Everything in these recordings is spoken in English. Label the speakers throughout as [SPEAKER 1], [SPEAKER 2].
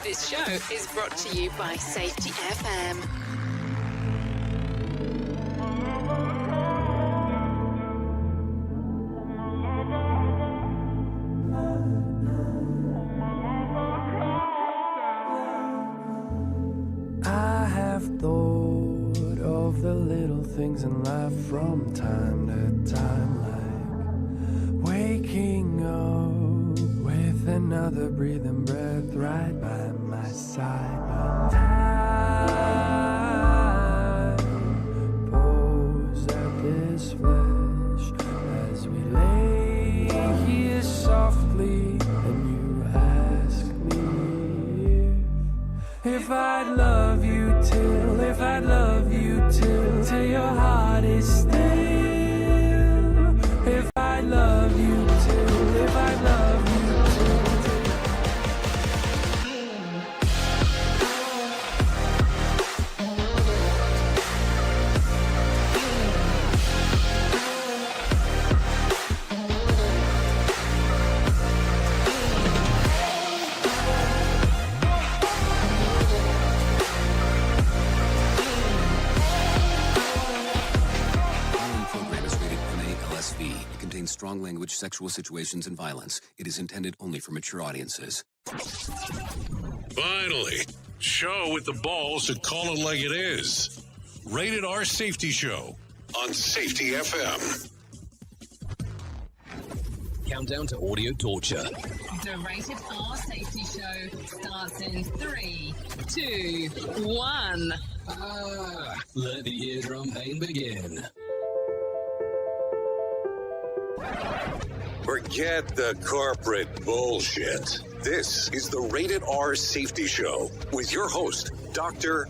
[SPEAKER 1] This show is brought to you by Safety FM.
[SPEAKER 2] I have thought of the little things in life from time to time, like waking up with another breathing breath right by my side. But time pulls at this flesh as we lay here softly, and you ask me if I'd love you till, if I'd love you till your heart is still. If I'd love you till, if I'd love you till.
[SPEAKER 3] It contains strong language, sexual situations, and violence. It is intended only for mature audiences.
[SPEAKER 4] Finally, show with the balls to call it like it is. Rated R Safety Show on Safety FM.
[SPEAKER 3] Countdown to audio torture.
[SPEAKER 1] The Rated R Safety Show starts in 3, 2, 1.
[SPEAKER 3] Let the eardrum pain begin.
[SPEAKER 4] Forget the corporate bullshit. This is the Rated R Safety Show with your host, Dr.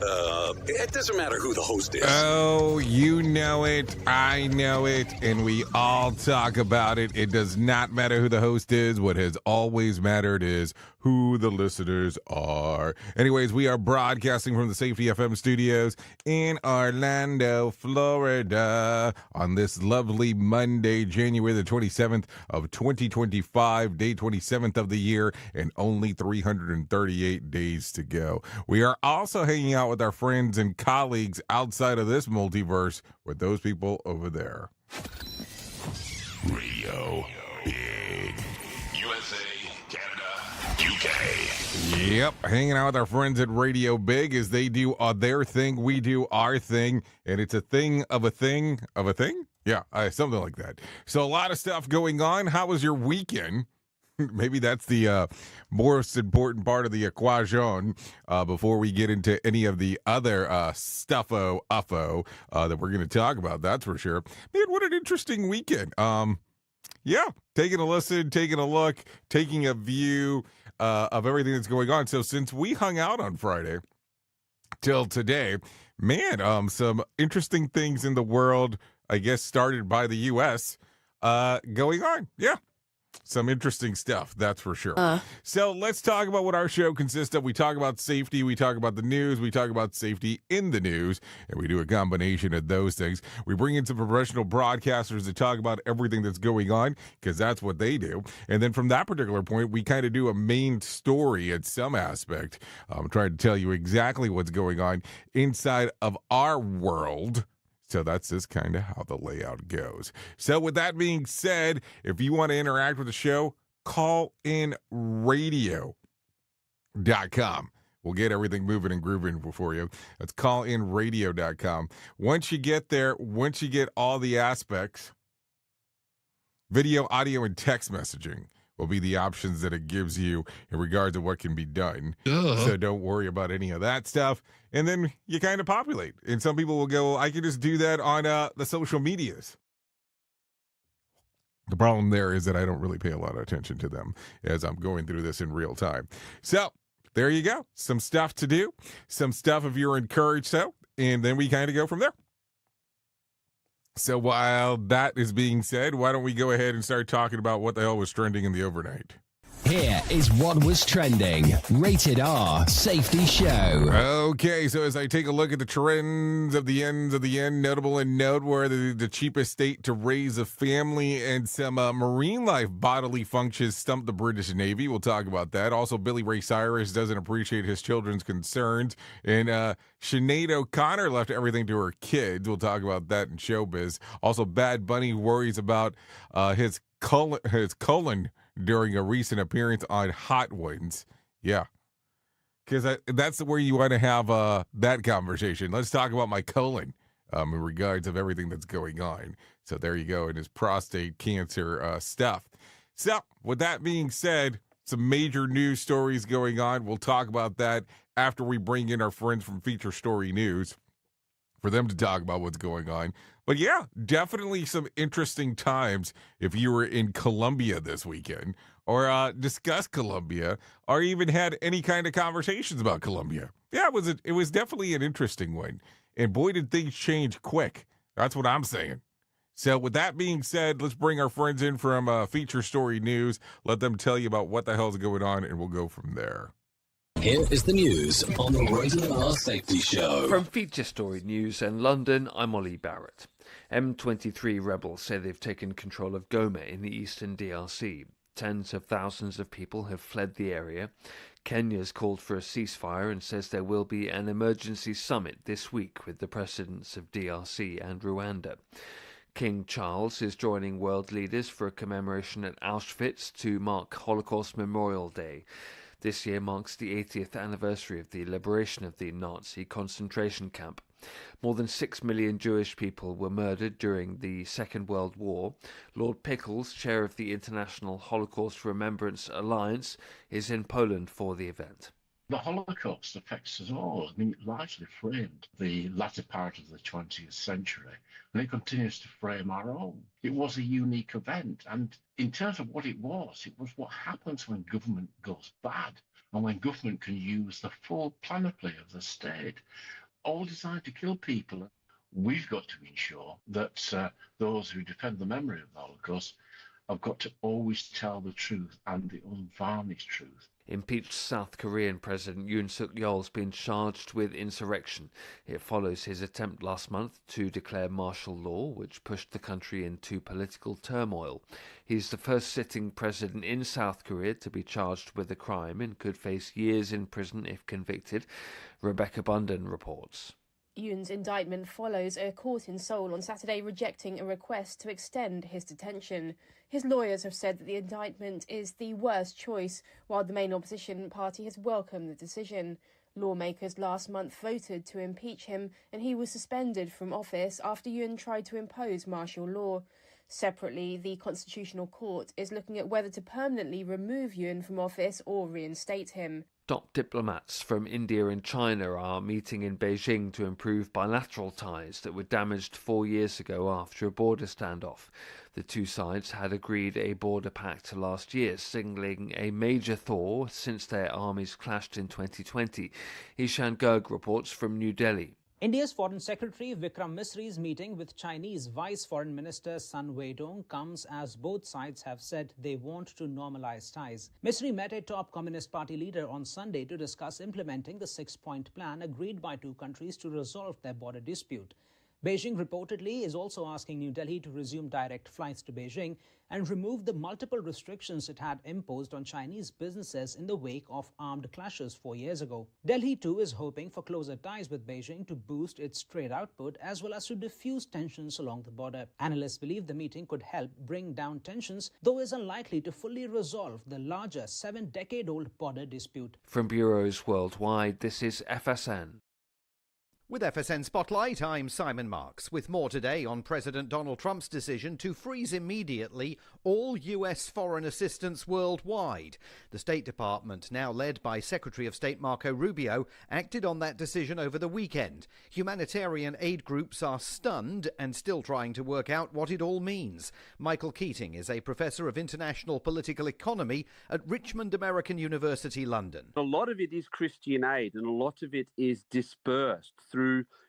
[SPEAKER 4] It doesn't matter who the host is.
[SPEAKER 5] Oh, you know it, I know it, and we all talk about it. It does not matter who the host is. What has always mattered is who the listeners are. Anyways, we are broadcasting from the Safety FM studios in Orlando, Florida on this lovely Monday, January the 27th of 2025, day 27th of the year, and only 338 days to go. We are also hanging out with our friends and colleagues outside of this multiverse with those people over there.
[SPEAKER 4] Radio Big. USA, Canada, UK.
[SPEAKER 5] Yep, hanging out with our friends at Radio Big as they do their thing, we do our thing, and it's a thing of a thing of a thing? Yeah, something like that. So a lot of stuff going on. How was your weekend? Maybe that's the most important part of the equation before we get into any of the other stuffo that we're going to talk about. That's for sure. Man, what an interesting weekend. Yeah, taking a listen, taking a look, taking a view of everything that's going on. So since we hung out on Friday till today, man, some interesting things in the world, I guess, started by the U.S. Going on. Yeah. Some interesting stuff, that's for sure. So let's talk about what our show consists of. We talk about safety, we talk about the news, we talk about safety in the news, and we do a combination of those things. We bring in some professional broadcasters to talk about everything that's going on, because that's what they do. And then from that particular point, we kind of do a main story at some aspect. I'm trying to tell you exactly what's going on inside of our world. So that's just kind of how the layout goes. So with that being said, if you want to interact with the show, call in radio.com. We'll get everything moving and grooving for you. That's callinradio.com. Once you get there, once you get all the aspects, video, audio, and text messaging will be the options that it gives you in regards to what can be done. So don't worry about any of that stuff. And then you kind of populate. And some people will go, I can just do that on the social medias. The problem there is that I don't really pay a lot of attention to them as I'm going through this in real time. So there you go. Some stuff to do. Some stuff if you're encouraged so. And then we kind of go from there. So while that is being said, why don't we go ahead and start talking about what the hell was trending in the overnight?
[SPEAKER 6] Here is what was trending. Rated R Safety Show.
[SPEAKER 5] Okay, so as I take a look at the trends of the ends of the end, notable and noteworthy, the cheapest state to raise a family and some marine life bodily functions stumped the British Navy. We'll talk about that. Also, Billy Ray Cyrus doesn't appreciate his children's concerns. And Sinead O'Connor left everything to her kids. We'll talk about that in showbiz. Also, Bad Bunny worries about his colon during a recent appearance on Hot Ones. Yeah. Because that's where you want to have that conversation. Let's talk about my colon in regards of everything that's going on. So there you go, in his prostate cancer stuff. So with that being said, some major news stories going on. We'll talk about that after we bring in our friends from Feature Story News for them to talk about what's going on. But yeah, definitely some interesting times if you were in Colombia this weekend or discussed Colombia or even had any kind of conversations about Colombia. Yeah, it was definitely an interesting one. And boy, did things change quick. That's what I'm saying. So with that being said, let's bring our friends in from Feature Story News. Let them tell you about what the hell's going on, and we'll go from there.
[SPEAKER 3] Here is the news on the Rated R Safety Show.
[SPEAKER 7] From Feature Story News in London, I'm Ollie Barrett. M23 rebels say they've taken control of Goma in the eastern DRC. Tens of thousands of people have fled the area. Kenya's called for a ceasefire and says there will be an emergency summit this week with the presidents of DRC and Rwanda. King Charles is joining world leaders for a commemoration at Auschwitz to mark Holocaust Memorial Day. This year marks the 80th anniversary of the liberation of the Nazi concentration camp. More than 6 million Jewish people were murdered during the Second World War. Lord Pickles, chair of the International Holocaust Remembrance Alliance, is in Poland for the event.
[SPEAKER 8] The Holocaust affects us all. I mean, it largely framed the latter part of the 20th century, and it continues to frame our own. It was a unique event, and in terms of what it was what happens when government goes bad, and when government can use the full panoply of the state, all designed to kill people. We've got to ensure that those who defend the memory of the Holocaust have got to always tell the truth and the unvarnished truth.
[SPEAKER 7] Impeached South Korean President Yoon Suk-yeol has been charged with insurrection. It follows his attempt last month to declare martial law, which pushed the country into political turmoil. He's the first sitting president in South Korea to be charged with a crime and could face years in prison if convicted. Rebecca Bunden reports.
[SPEAKER 9] Yoon's indictment follows a court in Seoul on Saturday rejecting a request to extend his detention. His lawyers have said that the indictment is the worst choice, while the main opposition party has welcomed the decision. Lawmakers last month voted to impeach him, and he was suspended from office after Yoon tried to impose martial law. Separately, the Constitutional Court is looking at whether to permanently remove Yoon from office or reinstate him.
[SPEAKER 7] Top diplomats from India and China are meeting in Beijing to improve bilateral ties that were damaged 4 years ago after a border standoff. The two sides had agreed a border pact last year, signalling a major thaw since their armies clashed in 2020. Ishan Garg reports from New Delhi.
[SPEAKER 10] India's Foreign Secretary Vikram Misri's meeting with Chinese Vice Foreign Minister Sun Weidong comes as both sides have said they want to normalize ties. Misri met a top Communist Party leader on Sunday to discuss implementing the 6-point plan agreed by two countries to resolve their border dispute. Beijing reportedly is also asking New Delhi to resume direct flights to Beijing and remove the multiple restrictions it had imposed on Chinese businesses in the wake of armed clashes 4 years ago. Delhi too is hoping for closer ties with Beijing to boost its trade output as well as to diffuse tensions along the border. Analysts believe the meeting could help bring down tensions, though is unlikely to fully resolve the larger 7-decade-old border dispute.
[SPEAKER 7] From bureaus worldwide, this is FSN.
[SPEAKER 11] With FSN Spotlight, I'm Simon Marks, with more today on President Donald Trump's decision to freeze immediately all US foreign assistance worldwide. The State Department, now led by Secretary of State Marco Rubio, acted on that decision over the weekend. Humanitarian aid groups are stunned and still trying to work out what it all means. Michael Keating is a professor of international political economy at Richmond American University, London.
[SPEAKER 12] A lot of it is Christian aid and a lot of it is dispersed through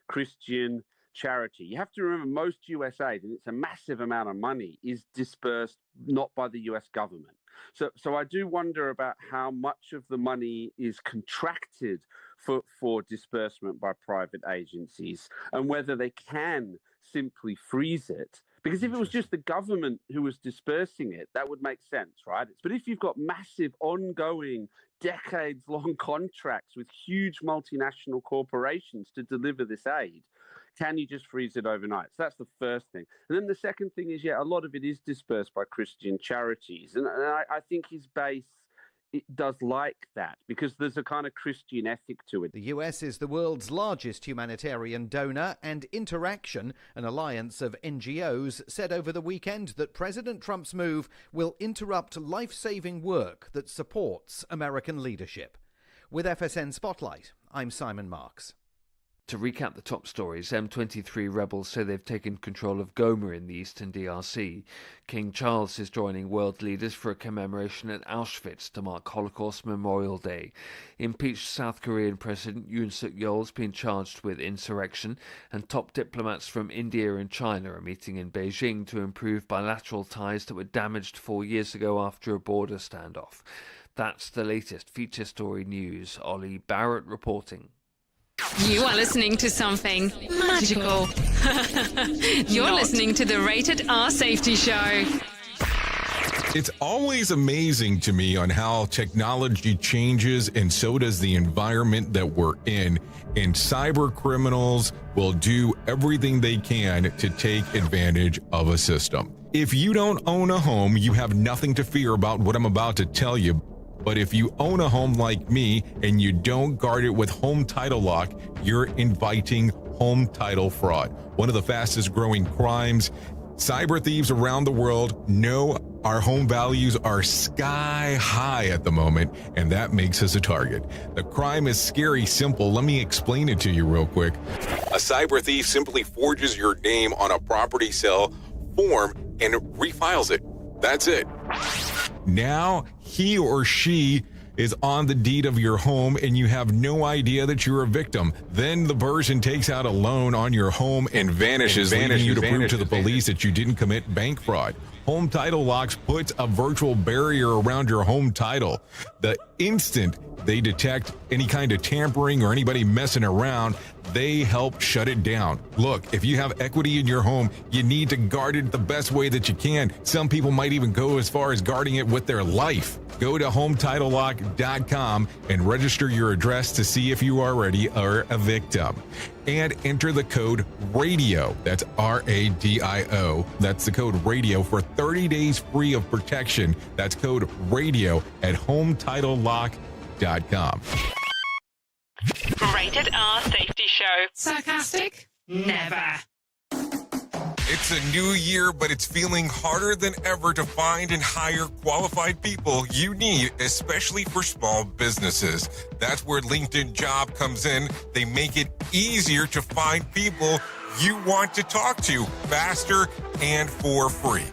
[SPEAKER 12] Christian charity. You have to remember most US aid, and it's a massive amount of money, is dispersed not by the US government. So I do wonder about how much of the money is contracted for disbursement by private agencies, and whether they can simply freeze it. Because if it was just the government who was dispersing it, that would make sense, right? But if you've got massive, ongoing, decades-long contracts with huge multinational corporations to deliver this aid, can you just freeze it overnight? So that's the first thing. And then the second thing is, a lot of it is dispersed by Christian charities. And I think his base, it does like that, because there's a kind of Christian ethic to it.
[SPEAKER 11] The US is the world's largest humanitarian donor, and Interaction, an alliance of NGOs, said over the weekend that President Trump's move will interrupt life-saving work that supports American leadership. With FSN Spotlight, I'm Simon Marks.
[SPEAKER 7] To recap the top stories, M23 rebels say they've taken control of Goma in the eastern DRC. King Charles is joining world leaders for a commemoration at Auschwitz to mark Holocaust Memorial Day. Impeached South Korean President Yoon Suk-yeol has been charged with insurrection, and top diplomats from India and China are meeting in Beijing to improve bilateral ties that were damaged 4 years ago after a border standoff. That's the latest feature story news. Ollie Barrett reporting.
[SPEAKER 1] You are listening to something magical. You're listening to the Rated R Safety Show.
[SPEAKER 5] It's always amazing to me on how technology changes, and so does the environment that we're in. And cyber criminals will do everything they can to take advantage of a system. If you don't own a home, you have nothing to fear about what I'm about to tell you. But if you own a home like me and you don't guard it with home title lock, you're inviting home title fraud. One of the fastest growing crimes. Cyber thieves around the world know our home values are sky high at the moment, and that makes us a target. The crime is scary simple. Let me explain it to you real quick. A cyber thief simply forges your name on a property sale form and refiles it. That's it. Now he or she is on the deed of your home, and you have no idea that you're a victim. Then the person takes out a loan on your home and vanishes, leaving you to prove to the police that you didn't commit bank fraud. Home Title Locks puts a virtual barrier around your home title. The instant they detect any kind of tampering or anybody messing around, they help shut it down. Look, if you have equity in your home, you need to guard it the best way that you can. Some people might even go as far as guarding it with their life. Go to HometitleLock.com and register your address to see if you already are a victim. And enter the code RADIO. That's RADIO. That's the code RADIO for 30 days free of protection. That's code RADIO at HometitleLock.com.
[SPEAKER 1] Rated R Safety Show. Sarcastic? Never.
[SPEAKER 5] It's a new year, but it's feeling harder than ever to find and hire qualified people you need, especially for small businesses. That's where LinkedIn Job comes in. They make it easier to find people you want to talk to faster and for free.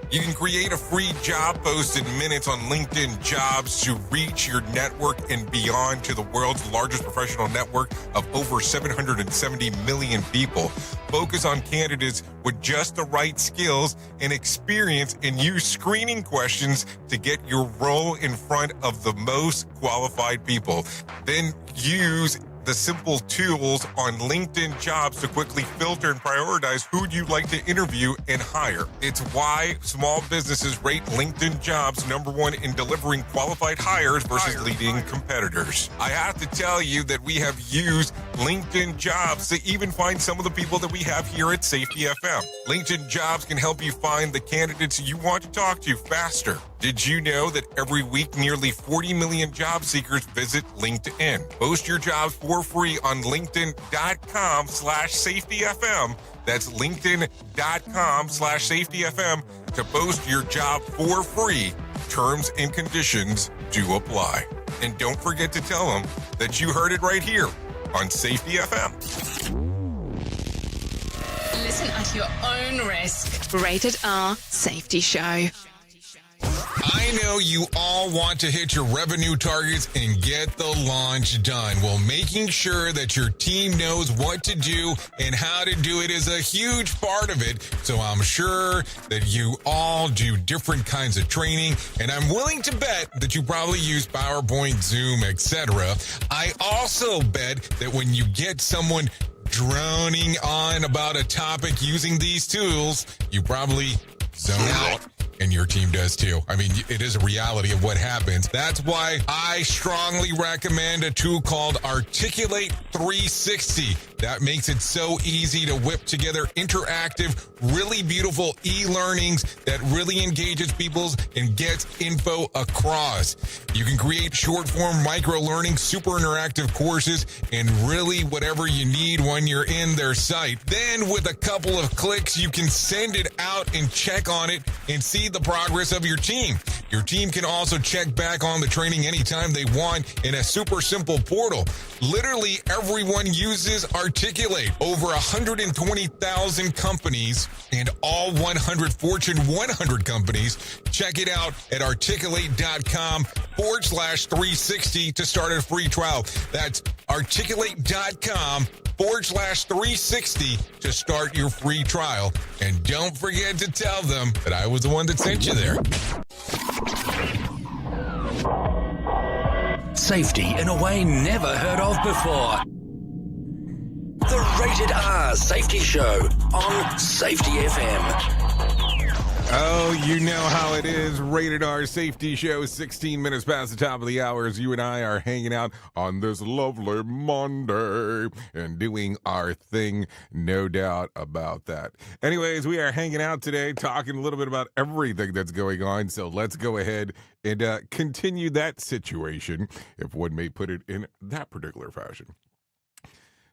[SPEAKER 5] You can create a free job post in minutes on LinkedIn Jobs to reach your network and beyond to the world's largest professional network of over 770 million people. Focus on candidates with just the right skills and experience, and use screening questions to get your role in front of the most qualified people. Then use the simple tools on LinkedIn Jobs to quickly filter and prioritize who you'd like to interview and hire. It's why small businesses rate LinkedIn Jobs #1 in delivering qualified hires versus leading competitors. I have to tell you that we have used LinkedIn Jobs to even find some of the people that we have here at Safety FM. LinkedIn Jobs can help you find the candidates you want to talk to faster. Did you know that every week nearly 40 million job seekers visit LinkedIn? Post your jobs for free on LinkedIn.com/SafetyFM. That's LinkedIn.com/SafetyFM to post your job for free. Terms and conditions do apply. And don't forget to tell them that you heard it right here on Safety FM.
[SPEAKER 1] Listen at your own risk. Rated R Safety Show.
[SPEAKER 5] I know you all want to hit your revenue targets and get the launch done. Well, making sure that your team knows what to do and how to do it is a huge part of it. So I'm sure that you all do different kinds of training, and I'm willing to bet that you probably use PowerPoint, Zoom, etc. I also bet that when you get someone droning on about a topic using these tools, you probably zone out. And your team does too. I mean, it is a reality of what happens. That's why I strongly recommend a tool called Articulate 360. That makes it so easy to whip together interactive, really beautiful e-learnings that really engages people and gets info across. You can create short-form micro-learning, super interactive courses, and really whatever you need when you're in their site. Then with a couple of clicks, you can send it out and check on it and see the progress of your team. Your team can also check back on the training anytime they want in a super simple portal. Literally everyone uses Articulate. Over 120,000 companies and all 100 Fortune 100 companies. Check it out at articulate.com/360 to start a free trial. That's articulate.com/360 to start your free trial. And don't forget to tell them that I was the one that sent you there.
[SPEAKER 6] Safety in a way never heard of before. The Rated R Safety Show on Safety FM.
[SPEAKER 5] Oh, you know how it is. Rated R Safety Show, 16 minutes past the top of the hour as you and I are hanging out on this lovely Monday and doing our thing, no doubt about that. Anyways, we are hanging out today talking a little bit about everything that's going on, so let's go ahead and continue that situation, if one may put it in that particular fashion.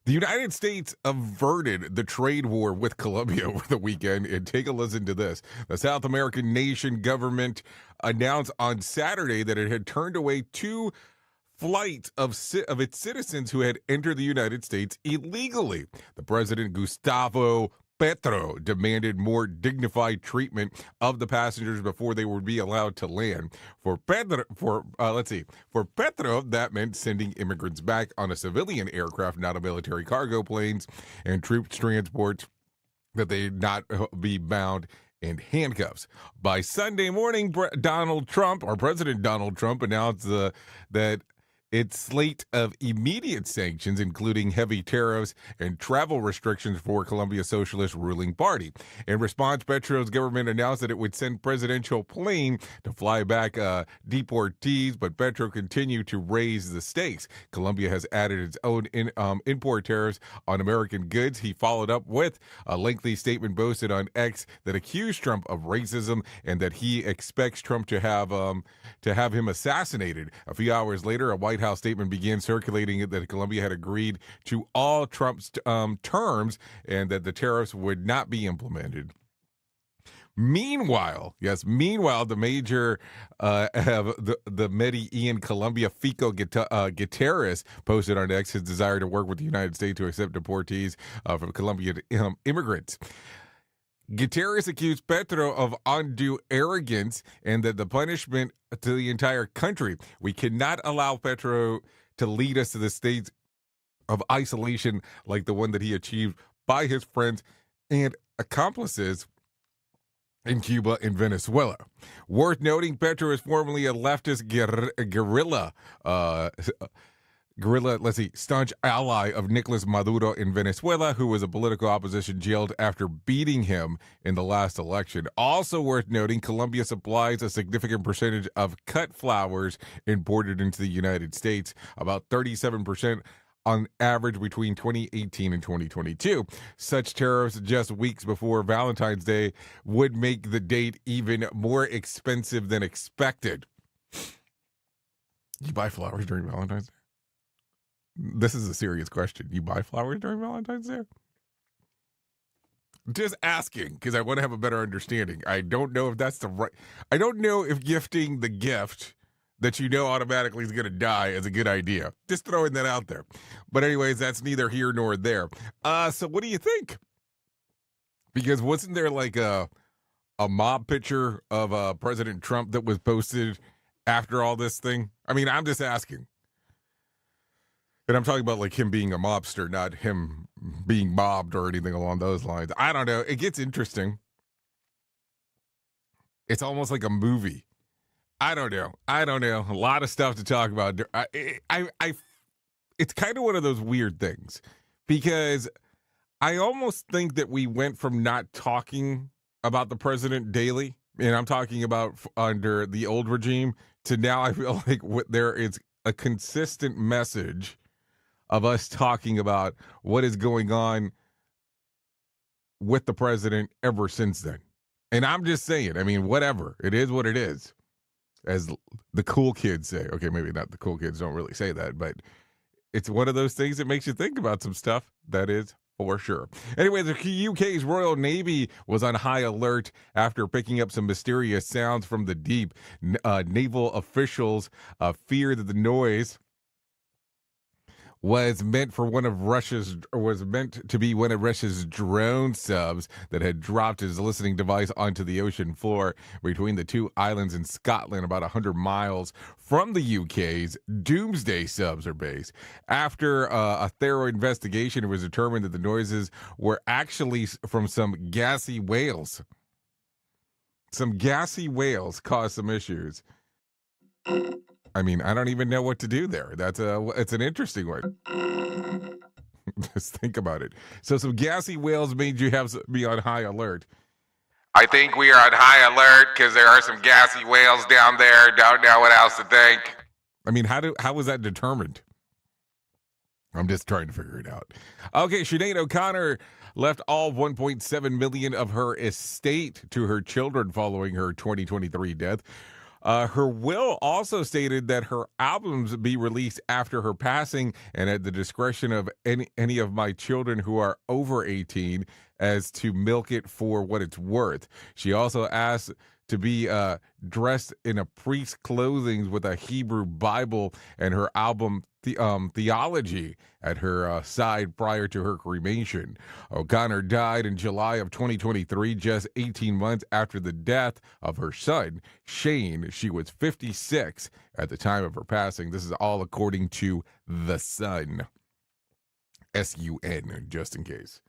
[SPEAKER 5] The United States averted the trade war with Colombia over the weekend, and take a listen to this. The South American nation government announced on Saturday that it had turned away 2 flights of its citizens who had entered the United States illegally. The president, Gustavo Petro, demanded more dignified treatment of the passengers before they would be allowed to land. For Petro, that meant sending immigrants back on a civilian aircraft, not a military cargo planes, and troops transports that they not be bound in handcuffs. By Sunday morning, President Donald Trump announced that its slate of immediate sanctions, including heavy tariffs and travel restrictions for Colombia's socialist ruling party. In response, Petro's government announced that it would send presidential plane to fly back deportees, but Petro continued to raise the stakes. Colombia has added its own import tariffs on American goods. He followed up with a lengthy statement posted on X that accused Trump of racism and that he expects Trump to have him assassinated. A few hours later, a White House statement began circulating that Colombia had agreed to all Trump's terms and that the tariffs would not be implemented. Meanwhile, the major the Medellin, Colombia, Fico Gutierrez posted on X his desire to work with the United States to accept deportees from Colombian immigrants. Gutierrez accused Petro of undue arrogance and that the punishment to the entire country. We cannot allow Petro to lead us to the state of isolation like the one that he achieved by his friends and accomplices in Cuba and Venezuela. Worth noting, Petro is formerly a leftist staunch ally of Nicolas Maduro in Venezuela, who was a political opposition jailed after beating him in the last election. Also worth noting, Colombia supplies a significant percentage of cut flowers imported into the United States, about 37% on average between 2018 and 2022. Such tariffs just weeks before Valentine's Day would make the date even more expensive than expected. You buy flowers during Valentine's Day? This is a serious question. You buy flowers during Valentine's Day? Just asking, because I want to have a better understanding. I don't know if that's the right... I don't know if gifting the gift that you know automatically is going to die is a good idea. Just throwing that out there. But anyways, that's neither here nor there. So what do you think? Because wasn't there like a a mob picture of President Trump that was posted after all this thing? I mean, I'm just asking. And I'm talking about like him being a mobster, not him being mobbed or anything along those lines. I don't know. It gets interesting. It's almost like a movie. I don't know. A lot of stuff to talk about. It's kind of one of those weird things because I almost think that we went from not talking about the president daily, and I'm talking about under the old regime, to now I feel like there is a consistent message of us talking about what is going on with the president ever since then. And I'm just saying, I mean, whatever. It is what it is, as the cool kids say. Okay, maybe not the cool kids don't really say that, but it's one of those things that makes you think about some stuff. That is for sure. Anyway, the UK's Royal Navy was on high alert after picking up some mysterious sounds from the deep. Naval officials fear that the noise was meant to be one of Russia's drone subs that had dropped his listening device onto the ocean floor between the two islands in Scotland, about 100 miles from the UK's Doomsday subs are based. After a thorough investigation, it was determined that the noises were actually from some gassy whales. Some gassy whales caused some issues. I mean, I don't even know what to do there. It's an interesting one. Just think about it. So some gassy whales made you be on high alert. I think we are on high alert because there are some gassy whales down there. Don't know what else to think. I mean, how was that determined? I'm just trying to figure it out. Okay, Sinead O'Connor left all $1.7 million of her estate to her children following her 2023 death. Her will also stated that her albums be released after her passing and at the discretion of any of my children who are over 18 as to milk it for what it's worth. She also asked to be dressed in a priest's clothing with a Hebrew Bible and her album Theology at her side prior to her cremation. O'Connor died in July of 2023, just 18 months after the death of her son, Shane. She was 56 at the time of her passing. This is all according to The Sun. S-U-N, just in case.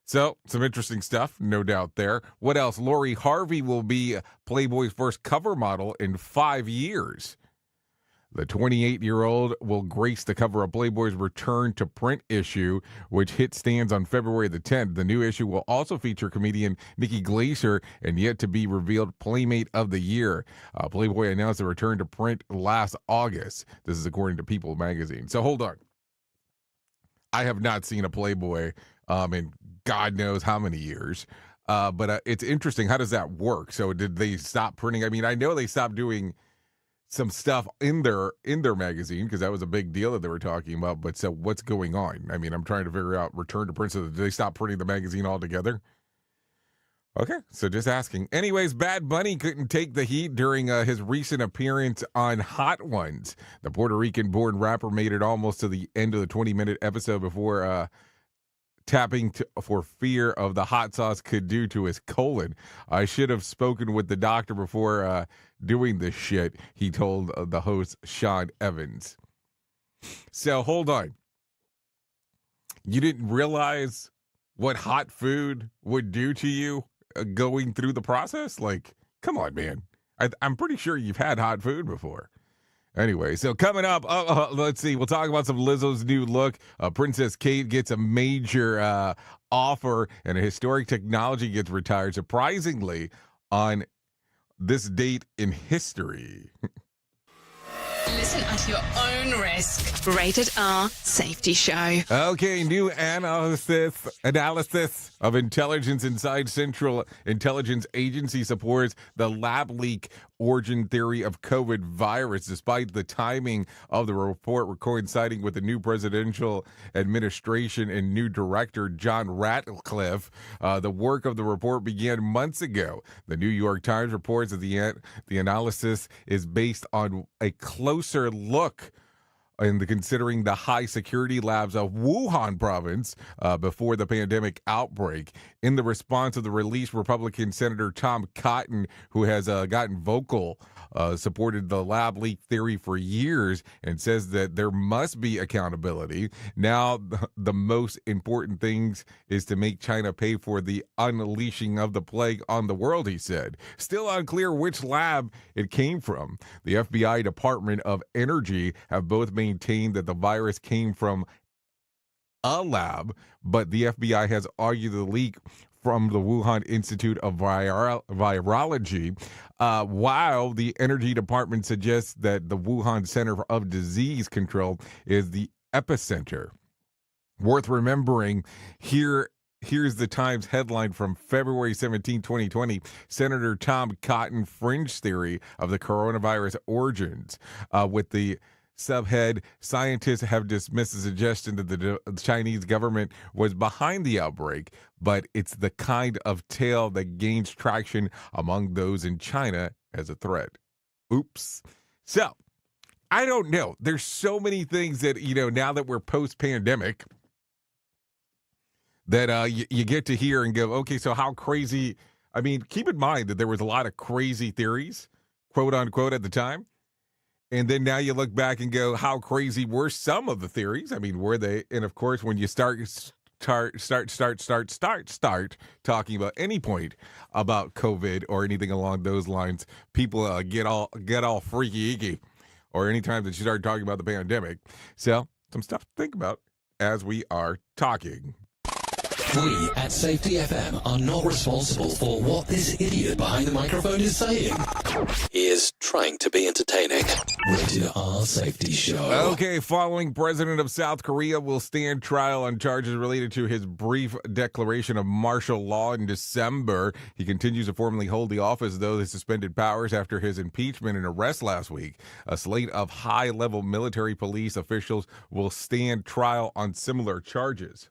[SPEAKER 5] So, some interesting stuff, no doubt there. What else? Lori Harvey will be Playboy's first cover model in 5 years. The 28-year-old will grace the cover of Playboy's return to print issue, which hit stands on February the 10th. The new issue will also feature comedian Nikki Glaser and yet-to-be-revealed Playmate of the Year. Playboy announced the return to print last August. This is according to People magazine. So hold on. I have not seen a Playboy in God knows how many years. But it's interesting. How does that work? So did they stop printing? I mean, I know they stopped doing some stuff in their magazine because that was a big deal that they were talking about. But so what's going on? I mean, I'm trying to figure out return to print. So did they stop printing the magazine altogether? Okay, so just asking. Anyways, Bad Bunny couldn't take the heat during his recent appearance on Hot Ones. The Puerto Rican-born rapper made it almost to the end of the 20-minute episode before tapping for fear of the hot sauce could do to his colon. I should have spoken with the doctor before doing this shit, he told the host Sean Evans. So hold on. You didn't realize what hot food would do to you going through the process? Like, come on, man. I'm pretty sure you've had hot food before. Anyway, so coming up, let's see. We'll talk about some Lizzo's new look. Princess Kate gets a major offer, and a historic technology gets retired, surprisingly, on this date in history.
[SPEAKER 1] Listen at your own risk. Rated R Safety Show.
[SPEAKER 5] Okay, new analysis of intelligence inside Central Intelligence Agency supports the lab leak origin theory of COVID virus, despite the timing of the report coinciding with the new presidential administration and new director, John Ratcliffe. The work of the report began months ago. The New York Times reports that the analysis is based on a closer look in considering the high security labs of Wuhan province before the pandemic outbreak. In the response of the release, Republican Senator Tom Cotton, who has gotten vocal, supported the lab leak theory for years and says that there must be accountability. Now, the most important things is to make China pay for the unleashing of the plague on the world, he said. Still unclear which lab it came from. The FBI Department of Energy have both maintained that the virus came from a lab, but the FBI has argued the leak from the Wuhan Institute of Virology, while the Energy Department suggests that the Wuhan Center of Disease Control is the epicenter. Worth remembering, here's the Times headline from February 17, 2020, Senator Tom Cotton fringe theory of the coronavirus origins, with the subhead, scientists have dismissed the suggestion that the Chinese government was behind the outbreak, but it's the kind of tale that gains traction among those in China as a threat. Oops. So, I don't know. There's so many things that, now that we're post-pandemic, that you get to hear and go, okay, so how crazy? I mean, keep in mind that there was a lot of crazy theories, quote unquote, at the time. And then now you look back and go, how crazy were some of the theories? I mean, were they? And of course, when you start talking about any point about COVID or anything along those lines, people get all freaky icky. Or anytime that you start talking about the pandemic. So, some stuff to think about as we are talking.
[SPEAKER 6] We at Safety FM are not responsible for what this idiot behind the microphone is saying. He is trying to be entertaining. Rated R Safety Show.
[SPEAKER 5] Okay, following President of South Korea will stand trial on charges related to his brief declaration of martial law in December. He continues to formally hold the office, though the suspended powers after his impeachment and arrest last week. A slate of high-level military police officials will stand trial on similar charges.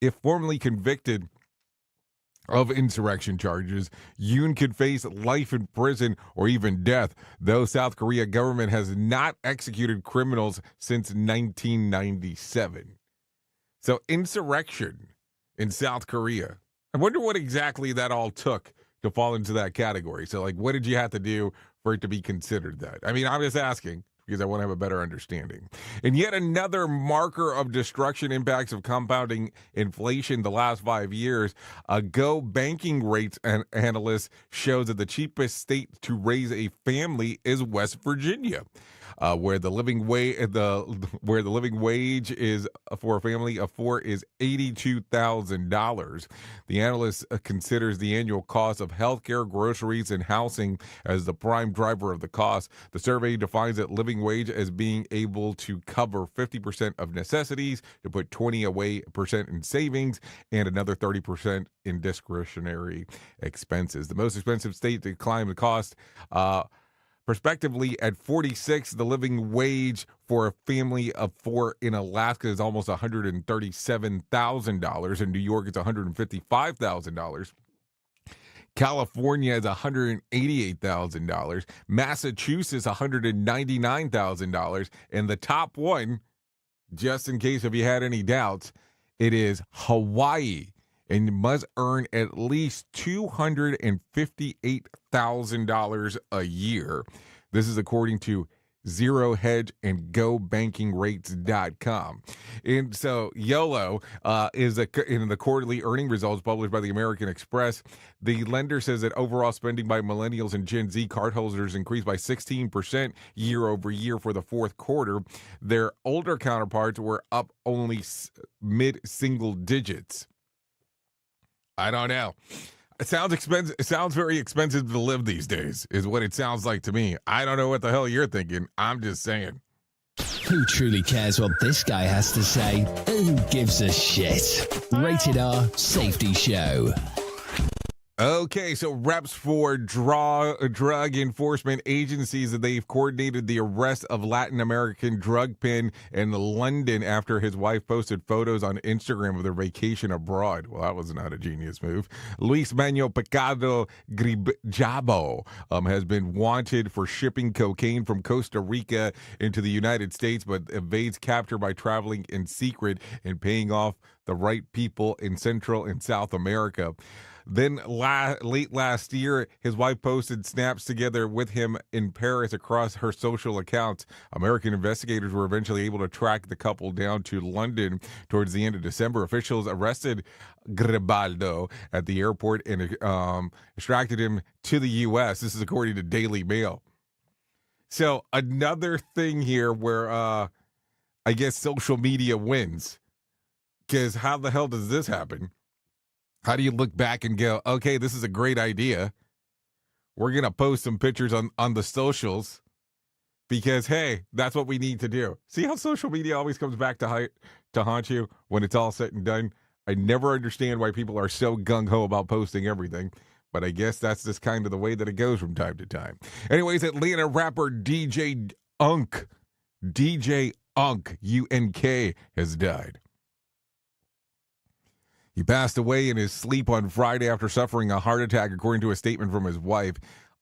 [SPEAKER 5] If formally convicted of insurrection charges, Yoon could face life in prison or even death, though South Korea government has not executed criminals since 1997. So insurrection in South Korea. I wonder what exactly that all took to fall into that category. So, what did you have to do for it to be considered that? I mean, I'm just asking, because I want to have a better understanding. And yet another marker of destruction impacts of compounding inflation the last 5 years. Go banking rates and analysts show that the cheapest state to raise a family is West Virginia, where the living wage is for a family of four is $82,000. The analyst considers the annual cost of healthcare, groceries, and housing as the prime driver of the cost. The survey defines that living wage as being able to cover 50% of necessities, to put 20% in savings, and another 30% in discretionary expenses. The most expensive state to climb the cost, prospectively, at 46, the living wage for a family of four in Alaska is almost $137,000. In New York, it's $155,000. California is $188,000. Massachusetts, $199,000. And the top one, just in case if you had any doubts, it is Hawaii. And you must earn at least $258,000 a year. This is according to Zero Hedge and GoBankingRates.com. And so YOLO is in the quarterly earning results published by the American Express. The lender says that overall spending by millennials and Gen Z cardholders increased by 16% year over year for the fourth quarter. Their older counterparts were up only mid-single digits. I don't know. It sounds expensive. It sounds very expensive to live these days, is what it sounds like to me. I don't know what the hell you're thinking. I'm just saying.
[SPEAKER 13] Who truly cares what this guy has to say? Who gives a shit? Rated R Safety Show.
[SPEAKER 5] Okay, so reps for drug enforcement agencies, they've coordinated the arrest of Latin American drug pin in London after his wife posted photos on Instagram of their vacation abroad. Well, that was not a genius move. Luis Manuel Picado Gribjabo has been wanted for shipping cocaine from Costa Rica into the United States, but evades capture by traveling in secret and paying off the right people in Central and South America. Then late last year, his wife posted snaps together with him in Paris across her social accounts. American investigators were eventually able to track the couple down to London towards the end of December. Officials arrested Gribaldo at the airport and extracted him to the U.S. This is according to Daily Mail. So another thing here where I guess social media wins. Because how the hell does this happen? How do you look back and go, okay, this is a great idea. We're going to post some pictures on the socials because, hey, that's what we need to do. See how social media always comes back to haunt you when it's all said and done? I never understand why people are so gung-ho about posting everything, but I guess that's just kind of the way that it goes from time to time. Anyways, Atlanta rapper DJ Unk, UNK, has died. He passed away in his sleep on Friday after suffering a heart attack, according to a statement from his wife.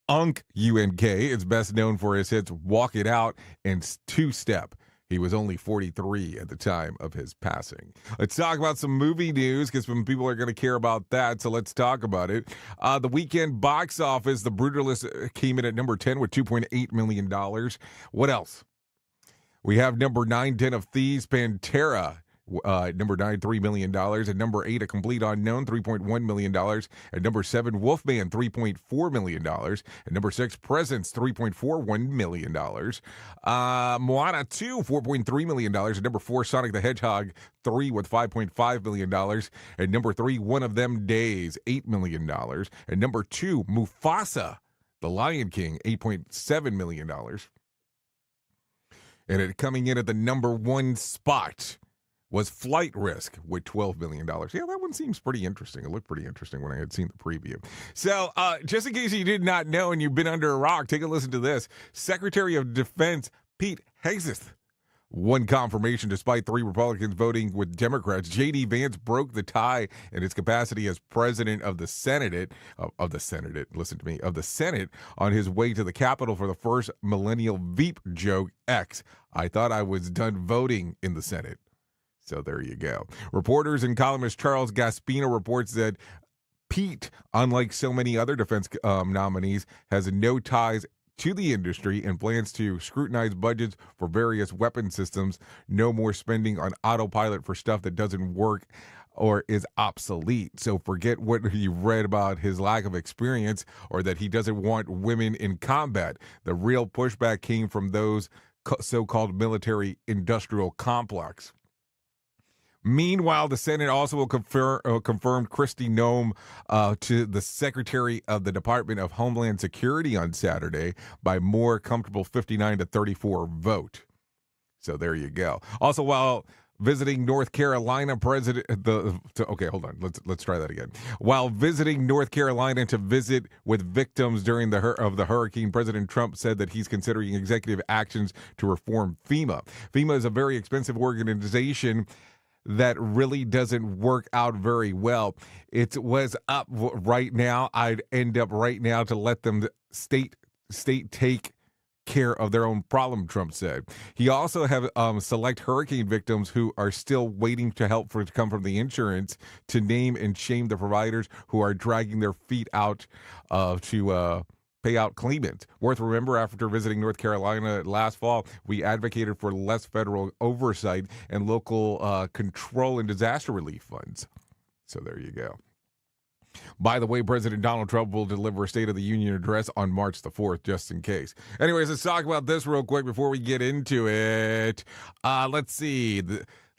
[SPEAKER 5] UNK is best known for his hits Walk It Out and Two Step. He was only 43 at the time of his passing. Let's talk about some movie news because some people are going to care about that, so let's talk about it. The weekend box office, The Brutalist came in at number 10 with $2.8 million. What else? We have number 9, Den of Thieves, Pantera. Number 9, $3 million. At number 8, A Complete Unknown, $3.1 million. At number 7, Wolfman, $3.4 million. At number 6, Presence, $3.41 million. Moana 2, $4.3 million. At number 4, Sonic the Hedgehog 3 with $5.5 million. At number 3, One of Them Days, $8 million. At number 2, Mufasa, The Lion King, $8.7 million. And coming in at the number 1 spot was Flight Risk with $12 million. Yeah, that one seems pretty interesting. It looked pretty interesting when I had seen the preview. So just in case you did not know and you've been under a rock, take a listen to this. Secretary of Defense Pete Hegseth won confirmation despite 3 Republicans voting with Democrats. J.D. Vance broke the tie in his capacity as president of the Senate, of the Senate, on his way to the Capitol for the first millennial Veep joke, X. I thought I was done voting in the Senate. So there you go. Reporters and columnist Charles Gaspino reports that Pete, unlike so many other defense nominees, has no ties to the industry and plans to scrutinize budgets for various weapon systems. No more spending on autopilot for stuff that doesn't work or is obsolete. So forget what you read about his lack of experience or that he doesn't want women in combat. The real pushback came from those so-called military industrial complex. Meanwhile, the Senate also will confirm Kristi Noem to the Secretary of the Department of Homeland Security on Saturday by more comfortable 59-34 vote. So there you go. Also, while visiting North Carolina, Let's try that again. While visiting North Carolina to visit with victims during the hurricane, President Trump said that he's considering executive actions to reform FEMA. FEMA is a very expensive organization that really doesn't work out very well. It was up right now. I'd end up right now to let them state take care of their own problem, Trump said. He also have select hurricane victims who are still waiting to help to come from the insurance to name and shame the providers who are dragging their feet out to pay out claimants. Worth remember, after visiting North Carolina last fall, we advocated for less federal oversight and local control and disaster relief funds. So there you go. By the way, President Donald Trump will deliver a State of the Union address on March the 4th, just in case. Anyways, let's talk about this real quick before we get into it. Let's see.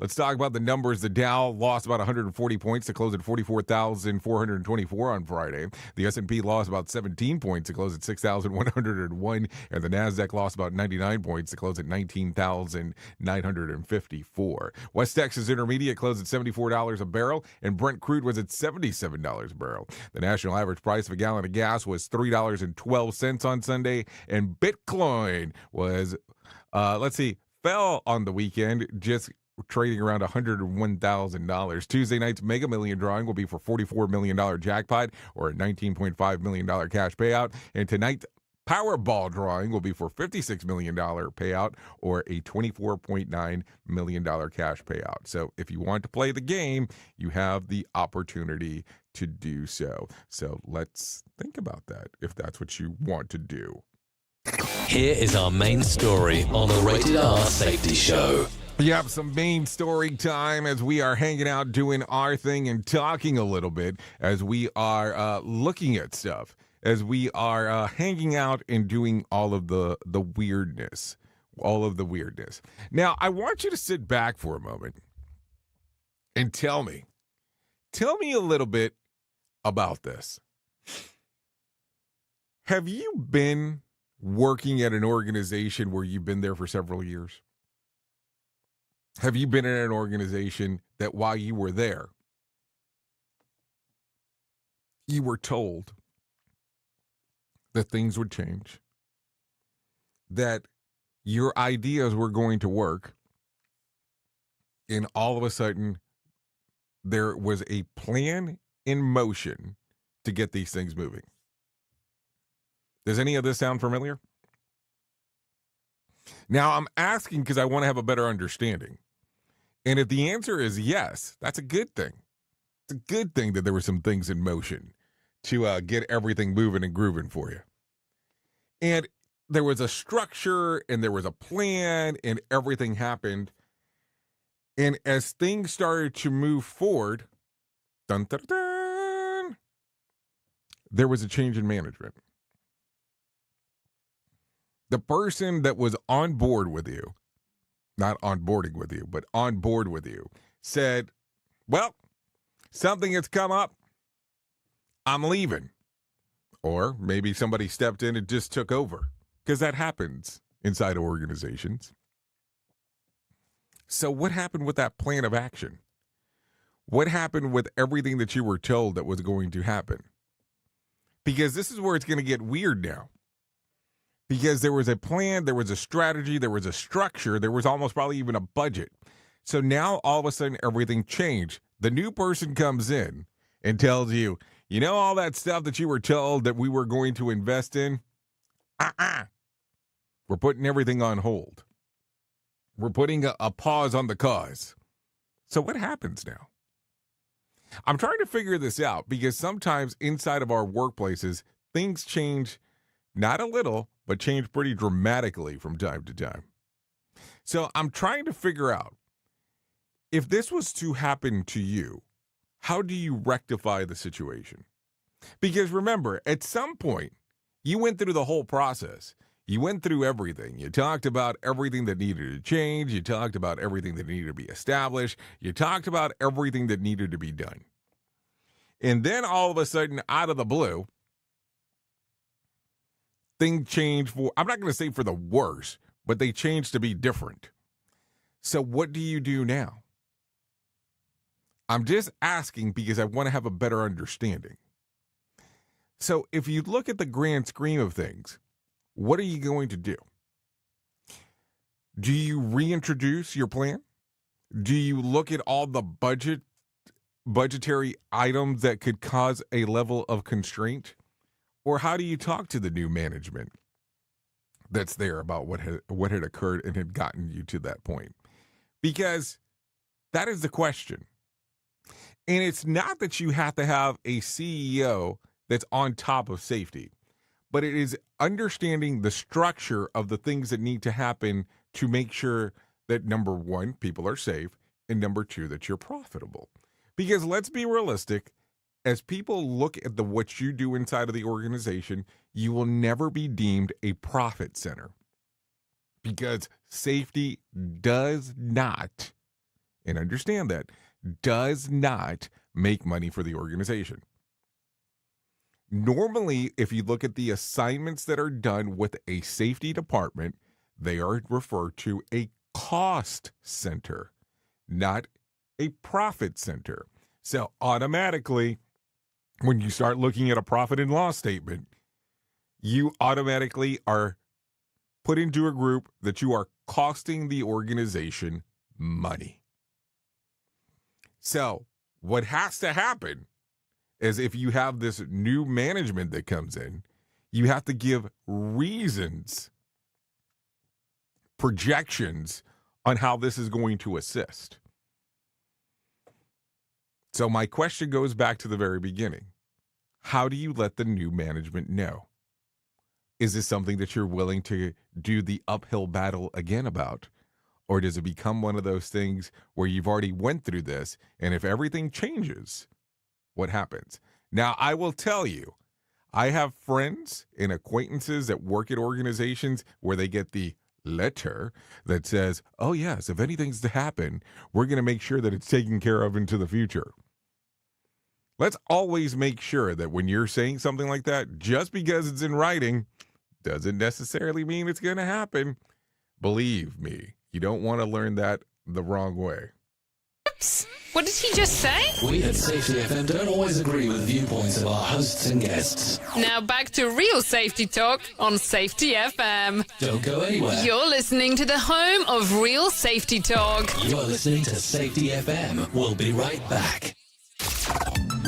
[SPEAKER 5] Let's talk about the numbers. The Dow lost about 140 points to close at 44,424 on Friday. The S&P lost about 17 points to close at 6,101. And the NASDAQ lost about 99 points to close at 19,954. West Texas Intermediate closed at $74 a barrel, and Brent crude was at $77 a barrel. The national average price of a gallon of gas was $3.12 on Sunday, and Bitcoin was, fell on the weekend, just trading around $101,000. Tuesday night's Mega Million drawing will be for $44 million jackpot or a $19.5 million cash payout. And tonight's Powerball drawing will be for $56 million payout or a $24.9 million cash payout. So if you want to play the game, you have the opportunity to do so. So let's think about that if that's what you want to do.
[SPEAKER 6] Here is our main story on the Rated R Safety Show.
[SPEAKER 5] You have some main story time as we are hanging out, doing our thing and talking a little bit as we are looking at stuff, as we are hanging out and doing all of the weirdness, Now, I want you to sit back for a moment and tell me a little bit about this. Have you been working at an organization where you've been there for several years? Have you been in an organization that while you were there, you were told that things would change, that your ideas were going to work, and all of a sudden there was a plan in motion to get these things moving? Does any of this sound familiar? Now, I'm asking because I want to have a better understanding. And if the answer is yes, that's a good thing. It's a good thing that there were some things in motion to get everything moving and grooving for you. And there was a structure and there was a plan and everything happened. And as things started to move forward, dun, dun, dun, there was a change in management. The person that was on board with you, not onboarding with you, but on board with you, said, well, something has come up. I'm leaving. Or maybe somebody stepped in and just took over, because that happens inside of organizations. So what happened with that plan of action? What happened with everything that you were told that was going to happen? Because this is where it's going to get weird now. Because there was a plan, there was a strategy, there was a structure, there was almost probably even a budget. So now all of a sudden everything changed. The new person comes in and tells you, you know, all that stuff that you were told that we were going to invest in? We're putting everything on hold. We're putting a pause on the cause. So what happens now? I'm trying to figure this out because sometimes inside of our workplaces, things change not a little, but change pretty dramatically from time to time. So I'm trying to figure out, if this was to happen to you, how do you rectify the situation? Because remember, at some point, you went through the whole process. You went through everything. You talked about everything that needed to change. You talked about everything that needed to be established. You talked about everything that needed to be done. And then all of a sudden, out of the blue, things change for, I'm not going to say for the worse, but they change to be different. So what do you do now? I'm just asking because I want to have a better understanding. So if you look at the grand scheme of things, what are you going to do? Do you reintroduce your plan? Do you look at all the budgetary items that could cause a level of constraint? Or how do you talk to the new management that's there about what had occurred and had gotten you to that point? Because that is the question. And it's not that you have to have a CEO that's on top of safety, but it is understanding the structure of the things that need to happen to make sure that, number one, people are safe, and number two, that you're profitable. Because let's be realistic, as people look at what you do inside of the organization, you will never be deemed a profit center, because safety does not and understand that, does not make money for the organization. Normally, if you look at the assignments that are done with a safety department, they are referred to a cost center, not a profit center. So automatically, when you start looking at a profit and loss statement, you automatically are put into a group that you are costing the organization money. So what has to happen is if you have this new management that comes in, you have to give reasons, projections on how this is going to assist. So my question goes back to the very beginning. How do you let the new management know? Is this something that you're willing to do the uphill battle again about? Or does it become one of those things where you've already went through this, and if everything changes, what happens? Now, I will tell you, I have friends and acquaintances that work at organizations where they get the letter that says, oh yes, if anything's to happen, we're going to make sure that it's taken care of into the future. Let's always make sure that when you're saying something like that, just because it's in writing doesn't necessarily mean it's going to happen. Believe me, you don't want to learn that the wrong way.
[SPEAKER 1] Oops. What did he just say?
[SPEAKER 6] We at Safety FM don't always agree with viewpoints of our hosts and guests.
[SPEAKER 1] Now back to real safety talk on Safety FM.
[SPEAKER 6] Don't go anywhere.
[SPEAKER 1] You're listening to the home of real safety talk.
[SPEAKER 6] You're listening to Safety FM. We'll be right back.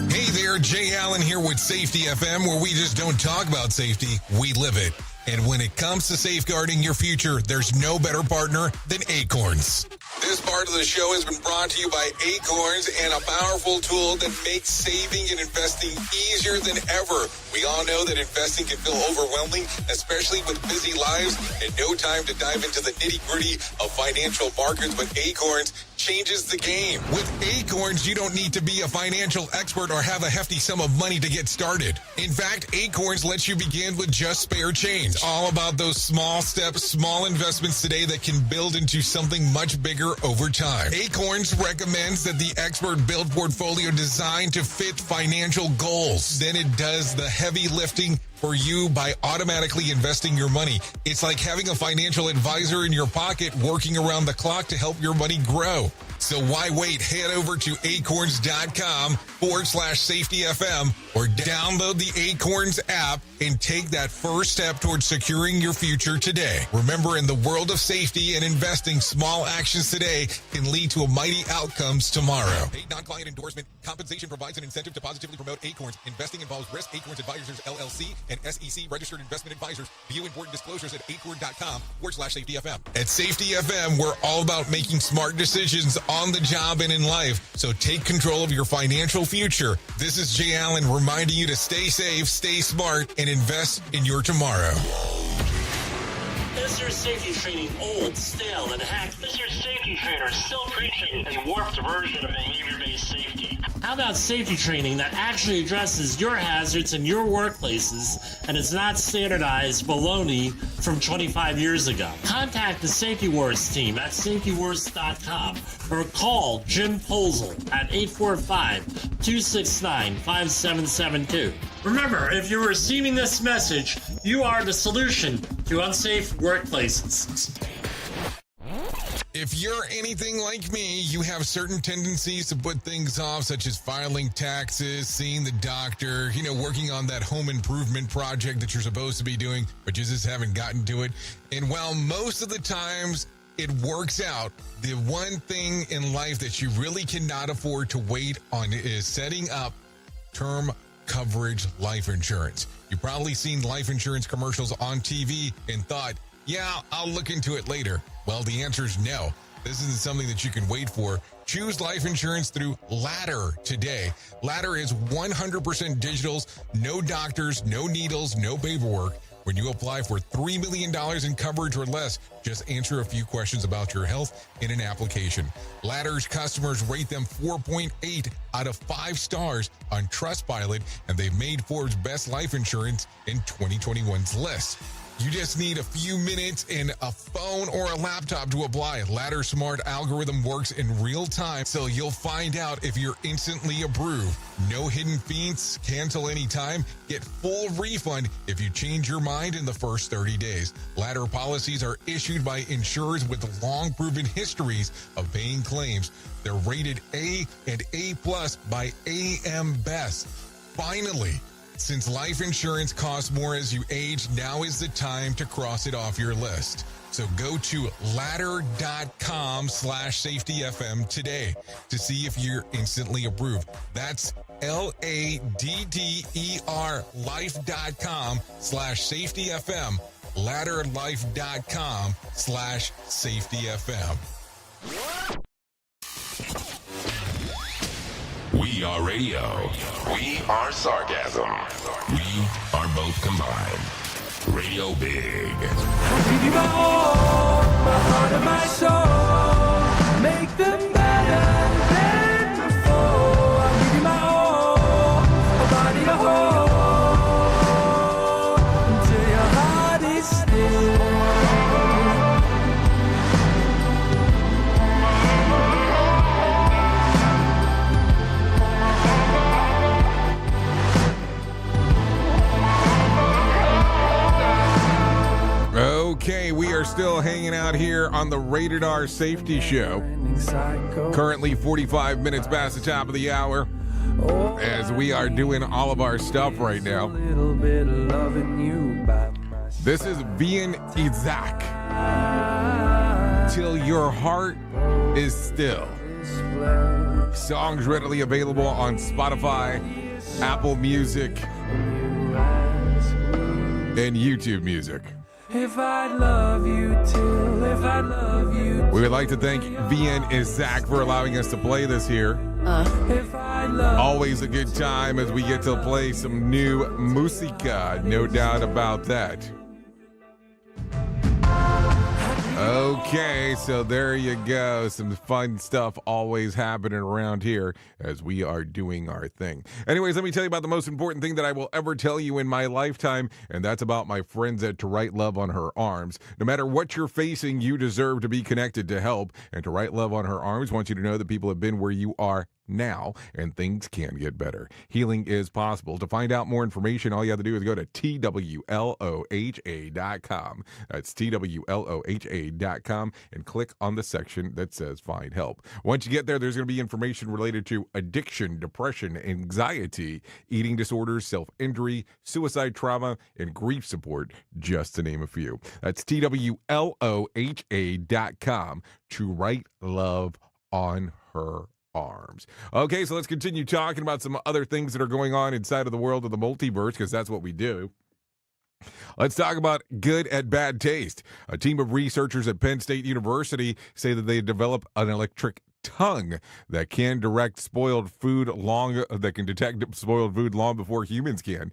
[SPEAKER 14] Hey there, Jay Allen here with Safety FM, where we just don't talk about safety, we live it. And when it comes to safeguarding your future, there's no better partner than Acorns. This part of the show has been brought to you by Acorns and a powerful tool that makes saving and investing easier than ever. We all know that investing can feel overwhelming, especially with busy lives and no time to dive into the nitty-gritty of financial markets, but Acorns changes the game. With Acorns, you don't need to be a financial expert or have a hefty sum of money to get started. In fact, Acorns lets you begin with just spare change. It's all about those small steps, small investments today that can build into something much bigger over time. Acorns recommends that the expert build portfolio designed to fit financial goals. Then it does the heavy lifting for you by automatically investing your money. It's like having a financial advisor in your pocket working around the clock to help your money grow. So why wait? Head over to acorns.com/safetyfm or download the Acorns app and take that first step towards securing your future today. Remember, in the world of safety and investing, small actions today can lead to mighty outcomes tomorrow. Paid non-client endorsement. Compensation provides an incentive to positively promote Acorns. Investing involves risk. Acorns Advisors, LLC, and SEC registered investment advisors. View important disclosures at acorn.com/safetyfm. At Safety FM, we're all about making smart decisions on the job and in life. So take control of your financial future. This is Jay Allen reminding you to stay safe, stay smart, and invest in your tomorrow.
[SPEAKER 15] Is your safety training old, stale, and hacked? Is your safety trainer still preaching a warped version of behavior-based safety? How about safety training that actually addresses your hazards in your workplaces and is not standardized baloney from 25 years ago? Contact the Safety Wars team at safetywars.com or call Jim Posel at 845-269-5772. Remember, if you're receiving this message, you are the solution to unsafe workplaces.
[SPEAKER 14] If you're anything like me, you have certain tendencies to put things off, such as filing taxes, seeing the doctor, working on that home improvement project that you're supposed to be doing, but you just haven't gotten to it. And while most of the times it works out, the one thing in life that you really cannot afford to wait on is setting up term coverage life insurance. You've probably seen life insurance commercials on TV and thought, yeah, I'll look into it later. Well, the answer is no. This isn't something that you can wait for. Choose life insurance through Ladder today. Ladder is 100% digitals, no doctors, no needles, no paperwork. When you apply for $3 million in coverage or less, just answer a few questions about your health in an application. Ladder's customers rate them 4.8 out of 5 stars on Trustpilot, and they've made Forbes' Best Life Insurance in 2021's list. You just need a few minutes and a phone or a laptop to apply. Ladder Smart algorithm works in real time, so you'll find out if you're instantly approved. No hidden fees, cancel anytime, get full refund if you change your mind in the first 30 days. Ladder policies are issued by insurers with long proven histories of paying claims. They're rated A and A+ by AM Best. Finally, since life insurance costs more as you age, now is the time to cross it off your list. So go to ladder.com/safetyfm today to see if you're instantly approved. That's LADDER life.com/safetyfm. Ladderlife.com/safetyfm.
[SPEAKER 16] We are radio. We are sarcasm. We are both combined. Radio Big.
[SPEAKER 2] I give you my all, my heart and my soul. Make them better than before. I give you my all, my body to hold. Until your heart is still.
[SPEAKER 5] Okay, we are still hanging out here on the Rated R Safety Show. Currently 45 minutes past the top of the hour as we are doing all of our stuff right now. This is Vian Isaac. Till Your Heart is Still. Songs readily available on Spotify, Apple Music, and YouTube Music.
[SPEAKER 2] If I love you till, if I love you.
[SPEAKER 5] We would like to thank Vian Isaac for allowing us to play this here.
[SPEAKER 2] If I love
[SPEAKER 5] Always a good time as we get to play some new música, no doubt about that. Okay, so there you go. Some fun stuff always happening around here as we are doing our thing. Anyways, let me tell you about the most important thing that I will ever tell you in my lifetime, and that's about my friends at To Write Love on Her Arms. No matter what you're facing, you deserve to be connected to help, and To Write Love on Her Arms wants you to know that people have been where you are now, and things can get better. Healing is possible. To find out more information, all you have to do is go to TWLOHA.com. That's TWLOHA.com and click on the section that says Find Help. Once you get there, there's going to be information related to addiction, depression, anxiety, eating disorders, self-injury, suicide trauma, and grief support, just to name a few. That's TWLOHA.com. To Write Love on Her Arms. Okay, so let's continue talking about some other things that are going on inside of the world of the multiverse, because that's what we do. Let's talk about good at bad taste. A team of researchers at Penn State University say that they developed an electric tongue that can detect spoiled food long before humans can.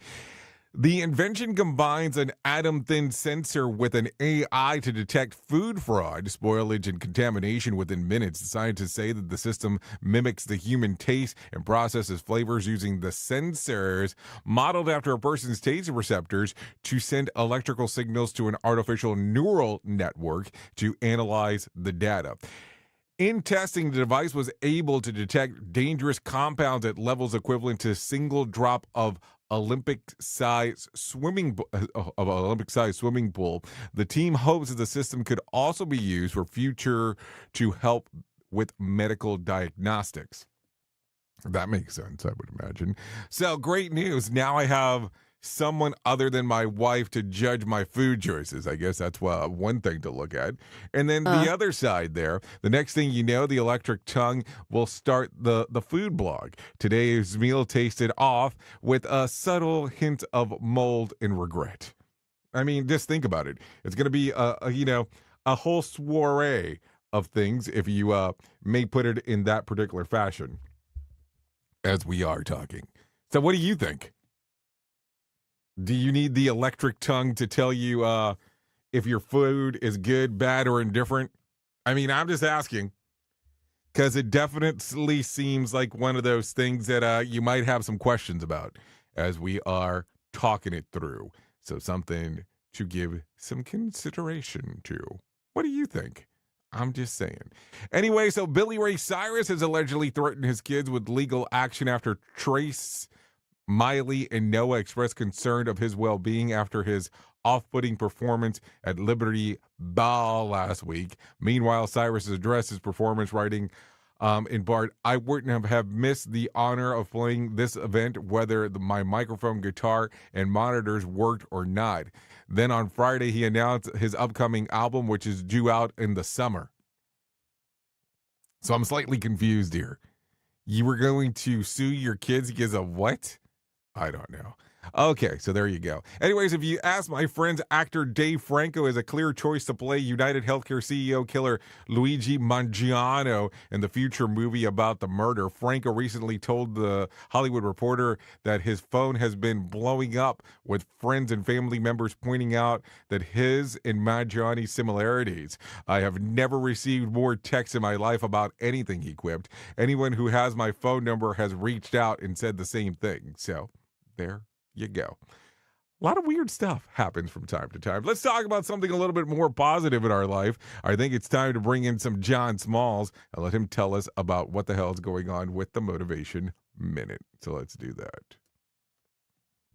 [SPEAKER 5] The invention combines an atom-thin sensor with an AI to detect food fraud, spoilage, and contamination within minutes. The scientists say that the system mimics the human taste and processes flavors using the sensors modeled after a person's taste receptors to send electrical signals to an artificial neural network to analyze the data. In testing, the device was able to detect dangerous compounds at levels equivalent to a single drop of Olympic-sized swimming pool. The team hopes that the system could also be used for future to help with medical diagnostics. That makes sense, I would imagine. So great news. Now I have someone other than my wife to judge my food choices. I guess that's one thing to look at. And then the other side there, the next thing you know, the electric tongue will start the food blog. Today's meal tasted off with a subtle hint of mold and regret. I mean, just think about it. It's going to be a whole soiree of things if you may put it in that particular fashion as we are talking. So what do you think? Do you need the electric tongue to tell you if your food is good, bad, or indifferent? I mean, I'm just asking because it definitely seems like one of those things that you might have some questions about as we are talking it through. So something to give some consideration to. What do you think? I'm just saying. Anyway, so Billy Ray Cyrus has allegedly threatened his kids with legal action after Trace, Miley, and Noah expressed concern of his well-being after his off-putting performance at Liberty Ball last week. Meanwhile, Cyrus addressed his performance, writing in part, "I wouldn't have missed the honor of playing this event whether my microphone, guitar, and monitors worked or not." Then on Friday, he announced his upcoming album, which is due out in the summer. So I'm slightly confused here. You were going to sue your kids because of what? I don't know. Okay, so there you go. Anyways, if you ask my friends, actor Dave Franco is a clear choice to play United Healthcare CEO killer Luigi Mangiano in the future movie about the murder. Franco recently told the Hollywood Reporter that his phone has been blowing up with friends and family members pointing out that his and Mangiani's similarities. "I have never received more texts in my life about anything," he quipped. "Anyone who has my phone number has reached out and said the same thing." So there you go. A lot of weird stuff happens from time to time. Let's talk about something a little bit more positive in our life. I think it's time to bring in some John Smalls and let him tell us about what the hell is going on with the Motivation Minute. So let's do that.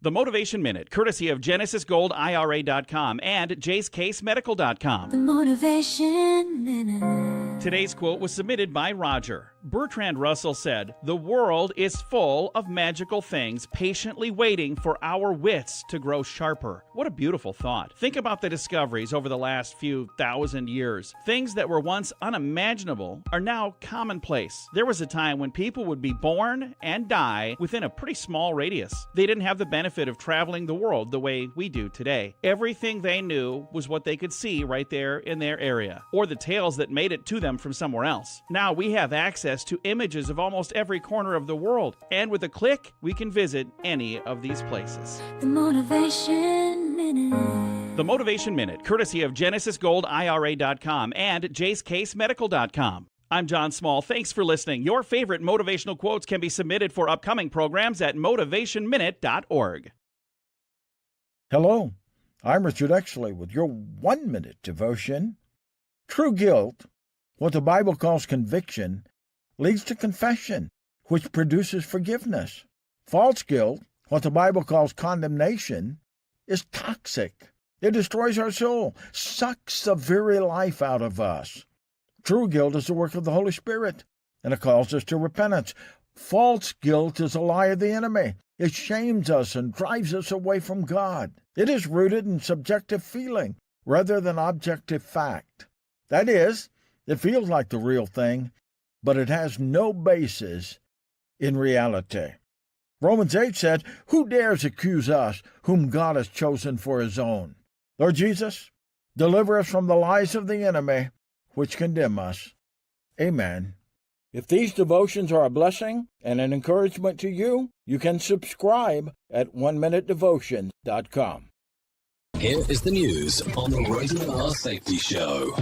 [SPEAKER 17] The Motivation Minute, courtesy of GenesisGoldIRA.com and JaceCaseMedical.com.
[SPEAKER 18] The Motivation Minute.
[SPEAKER 17] Today's quote was submitted by Roger. Bertrand Russell said, "The world is full of magical things patiently waiting for our wits to grow sharper." What a beautiful thought. Think about the discoveries over the last few thousand years. Things that were once unimaginable are now commonplace. There was a time when people would be born and die within a pretty small radius. They didn't have the benefit of traveling the world the way we do today. Everything they knew was what they could see right there in their area, or the tales that made it to them from somewhere else. Now we have access to images of almost every corner of the world, and with a click, we can visit any of these places.
[SPEAKER 18] The Motivation Minute.
[SPEAKER 17] The Motivation Minute, courtesy of GenesisGoldIRA.com and JaceCaseMedical.com. I'm John Small. Thanks for listening. Your favorite motivational quotes can be submitted for upcoming programs at motivationminute.org.
[SPEAKER 19] Hello, I'm Richard Exley with your 1-minute devotion. True guilt, what the Bible calls conviction, leads to confession, which produces forgiveness. False guilt, what the Bible calls condemnation, is toxic. It destroys our soul, sucks the very life out of us. True guilt is the work of the Holy Spirit, and it calls us to repentance. False guilt is a lie of the enemy. It shames us and drives us away from God. It is rooted in subjective feeling rather than objective fact. That is, it feels like the real thing, but it has no basis in reality. Romans 8 said, "Who dares accuse us, whom God has chosen for his own?" Lord Jesus, deliver us from the lies of the enemy, which condemn us. Amen. If these devotions are a blessing and an encouragement to you, you can subscribe at oneminutedevotion.com.
[SPEAKER 6] Here is the news on the Rated R Safety Show.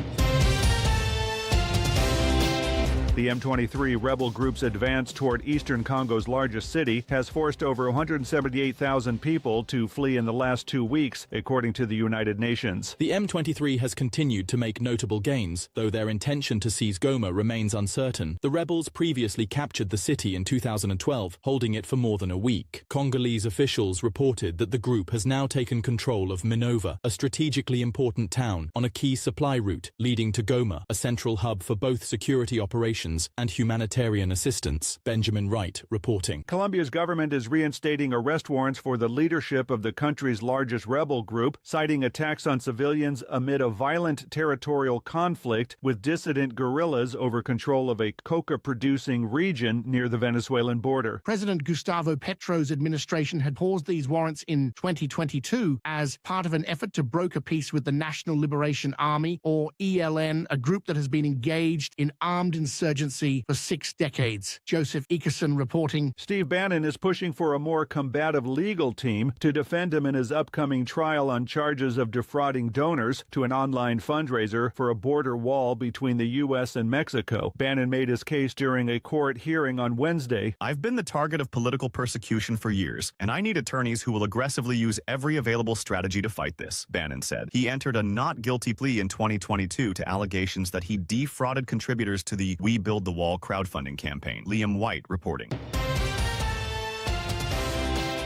[SPEAKER 20] The M23 rebel group's advance toward eastern Congo's largest city has forced over 178,000 people to flee in the last 2 weeks, according to the United Nations.
[SPEAKER 21] The M23 has continued to make notable gains, though their intention to seize Goma remains uncertain. The rebels previously captured the city in 2012, holding it for more than a week. Congolese officials reported that the group has now taken control of Minova, a strategically important town on a key supply route leading to Goma, a central hub for both security operations and humanitarian assistance. Benjamin Wright reporting.
[SPEAKER 20] Colombia's government is reinstating arrest warrants for the leadership of the country's largest rebel group, citing attacks on civilians amid a violent territorial conflict with dissident guerrillas over control of a coca-producing region near the Venezuelan border.
[SPEAKER 22] President Gustavo Petro's administration had paused these warrants in 2022 as part of an effort to broker peace with the National Liberation Army, or ELN, a group that has been engaged in armed insurgency emergency for 6 decades. Joseph Ekerson reporting.
[SPEAKER 20] Steve Bannon is pushing for a more combative legal team to defend him in his upcoming trial on charges of defrauding donors to an online fundraiser for a border wall between the U.S. and Mexico. Bannon made his case during a court hearing on Wednesday.
[SPEAKER 3] I've been the target of political persecution for years, and I need attorneys who will aggressively use every available strategy to fight this, Bannon said. He entered a not guilty plea in 2022 to allegations that he defrauded contributors to the We Build the Wall crowdfunding campaign. Liam White reporting.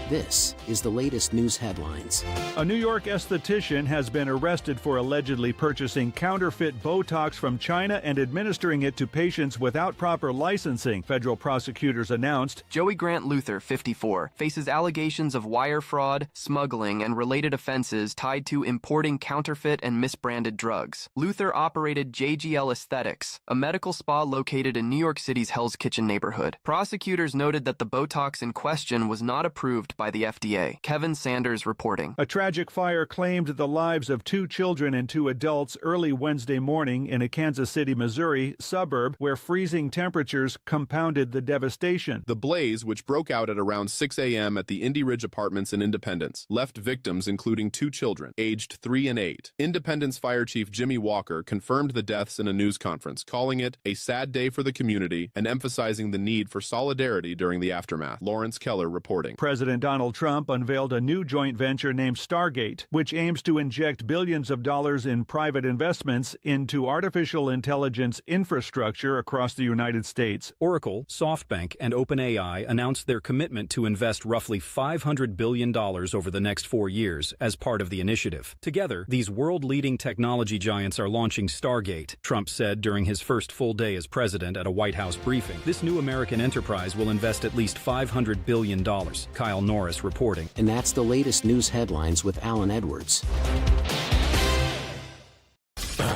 [SPEAKER 4] This is the latest news headlines.
[SPEAKER 20] A New York esthetician has been arrested for allegedly purchasing counterfeit Botox from China and administering it to patients without proper licensing, federal prosecutors announced.
[SPEAKER 23] Joey Grant Luther, 54, faces allegations of wire fraud, smuggling, and related offenses tied to importing counterfeit and misbranded drugs. Luther operated JGL Aesthetics, a medical spa located in New York City's Hell's Kitchen neighborhood. Prosecutors noted that the Botox in question was not approved by the FDA. Kevin Sanders reporting.
[SPEAKER 20] A tragic fire claimed the lives of 2 children and 2 adults early Wednesday morning in a Kansas City, Missouri suburb where freezing temperatures compounded the devastation.
[SPEAKER 24] The blaze, which broke out at around 6 a.m. at the Indy Ridge Apartments in Independence, left victims including 2 children, aged 3 and 8. Independence Fire Chief Jimmy Walker confirmed the deaths in a news conference, calling it a sad day for the community and emphasizing the need for solidarity during the aftermath. Lawrence Keller reporting.
[SPEAKER 20] President Donald Trump unveiled a new joint venture named Stargate, which aims to inject billions of dollars in private investments into artificial intelligence infrastructure across the United States.
[SPEAKER 25] Oracle, SoftBank, and OpenAI announced their commitment to invest roughly $500 billion over the next 4 years as part of the initiative. Together, these world-leading technology giants are launching Stargate, Trump said during his first full day as president at a White House briefing. This new American enterprise will invest at least $500 billion. Kyle Norris reporting.
[SPEAKER 4] And that's the latest news headlines with Alan Edwards.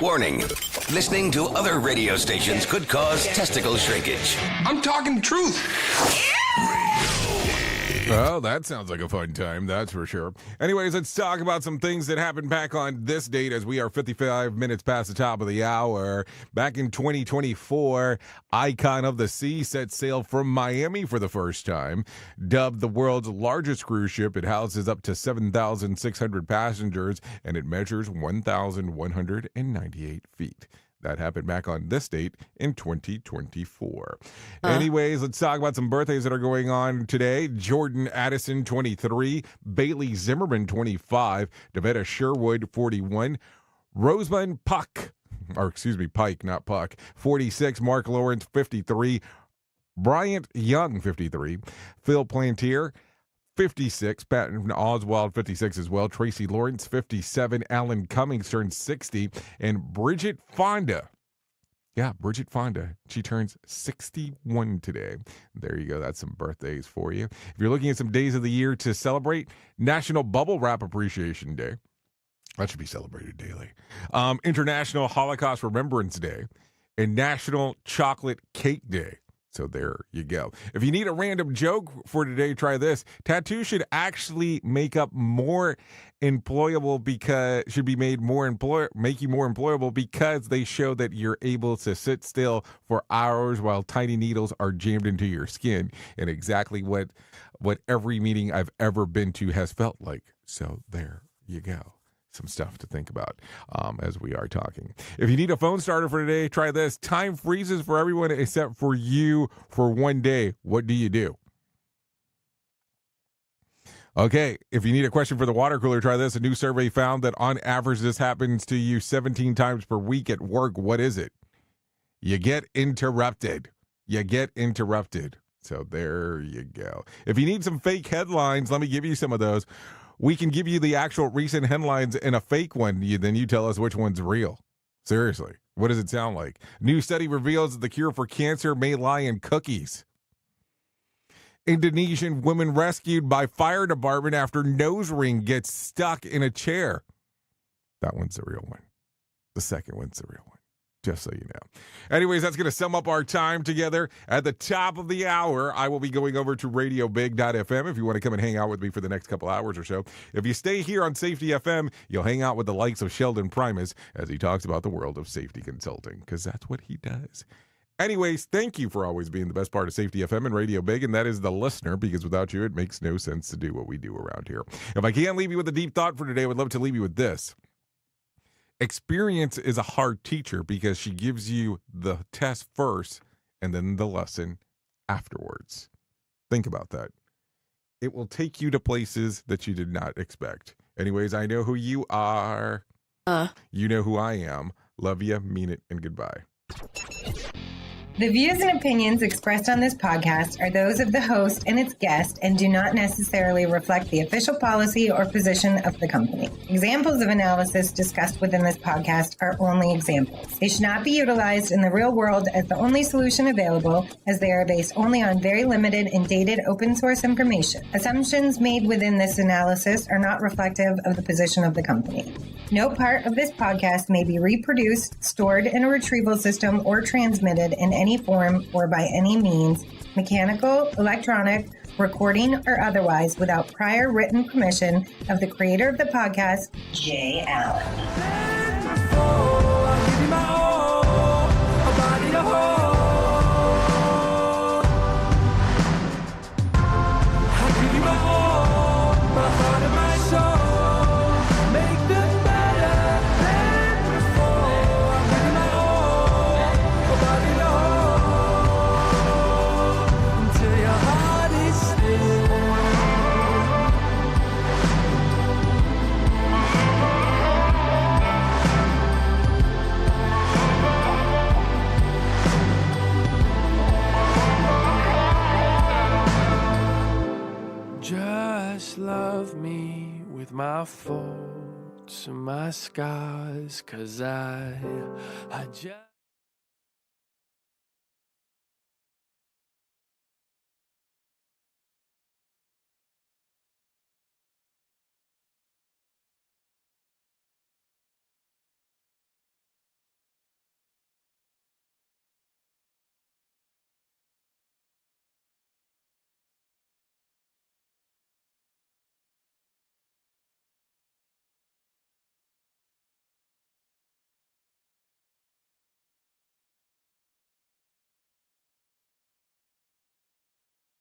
[SPEAKER 26] Warning. Listening to other radio stations could cause testicle shrinkage. I'm talking the truth.
[SPEAKER 5] Oh, that sounds like a fun time, that's for sure. Anyways, let's talk about some things that happened back on this date as we are 55 minutes past the top of the hour. Back in 2024, Icon of the Sea set sail from Miami for the first time. Dubbed the world's largest cruise ship, it houses up to 7,600 passengers, and it measures 1,198 feet. That happened back on this date in 2024. Anyways, let's talk about some birthdays that are going on today. Jordan Addison, 23. Bailey Zimmerman, 25. Devetta Sherwood, 41. Rosamund Pike, not Puck, 46. Mark Lawrence, 53. Bryant Young, 53. Phil Plantier, 56. Patton Oswald, 56 as well. Tracy Lawrence, 57. Alan Cummings turned 60. And Bridget Fonda. Yeah, Bridget Fonda. She turns 61 today. There you go. That's some birthdays for you. If you're looking at some days of the year to celebrate, National Bubble Wrap Appreciation Day. That should be celebrated daily. International Holocaust Remembrance Day. And National Chocolate Cake Day. So there you go. If you need a random joke for today, try this. Tattoos should actually make you more employable because they show that you're able to sit still for hours while tiny needles are jammed into your skin. And exactly what every meeting I've ever been to has felt like. So there you go. Some stuff to think about as we are talking. If you need a phone starter for today, try this. Time freezes for everyone except for you for 1 day. What do you do? Okay, if you need a question for the water cooler, try this. A new survey found that on average this happens to you 17 times per week at work. What is it? You get interrupted. So there you go. If you need some fake headlines, let me give you some of those. We can give you the actual recent headlines and a fake one. Then you tell us which one's real. Seriously, what does it sound like? New study reveals that the cure for cancer may lie in cookies. Indonesian woman rescued by fire department after nose ring gets stuck in a chair. That one's the real one. The second one's the real one. Just so you know. Anyways, that's going to sum up our time together. At the top of the hour, I will be going over to radiobig.fm if you want to come and hang out with me for the next couple hours or so. If you stay here on Safety FM, you'll hang out with the likes of Sheldon Primus as he talks about the world of safety consulting, because that's what he does. Anyways, thank you for always being the best part of Safety FM and Radio Big, and that is the listener, because without you, it makes no sense to do what we do around here. If I can't leave you with a deep thought for today, I would love to leave you with this. Experience is a hard teacher because she gives you the test first and then the lesson afterwards. Think about that. It will take you to places that you did not expect. Anyways, I know who you are. You know who I am. Love you, mean it, and goodbye.
[SPEAKER 7] The views and opinions expressed on this podcast are those of the host and its guest and do not necessarily reflect the official policy or position of the company. Examples of analysis discussed within this podcast are only examples. They should not be utilized in the real world as the only solution available, as they are based only on very limited and dated open source information. Assumptions made within this analysis are not reflective of the position of the company. No part of this podcast may be reproduced, stored in a retrieval system, or transmitted in any form or by any means, mechanical, electronic, recording, or otherwise, without prior written permission of the creator of the podcast, Jay Allen.
[SPEAKER 2] Just love me with my faults and my scars, 'cause I just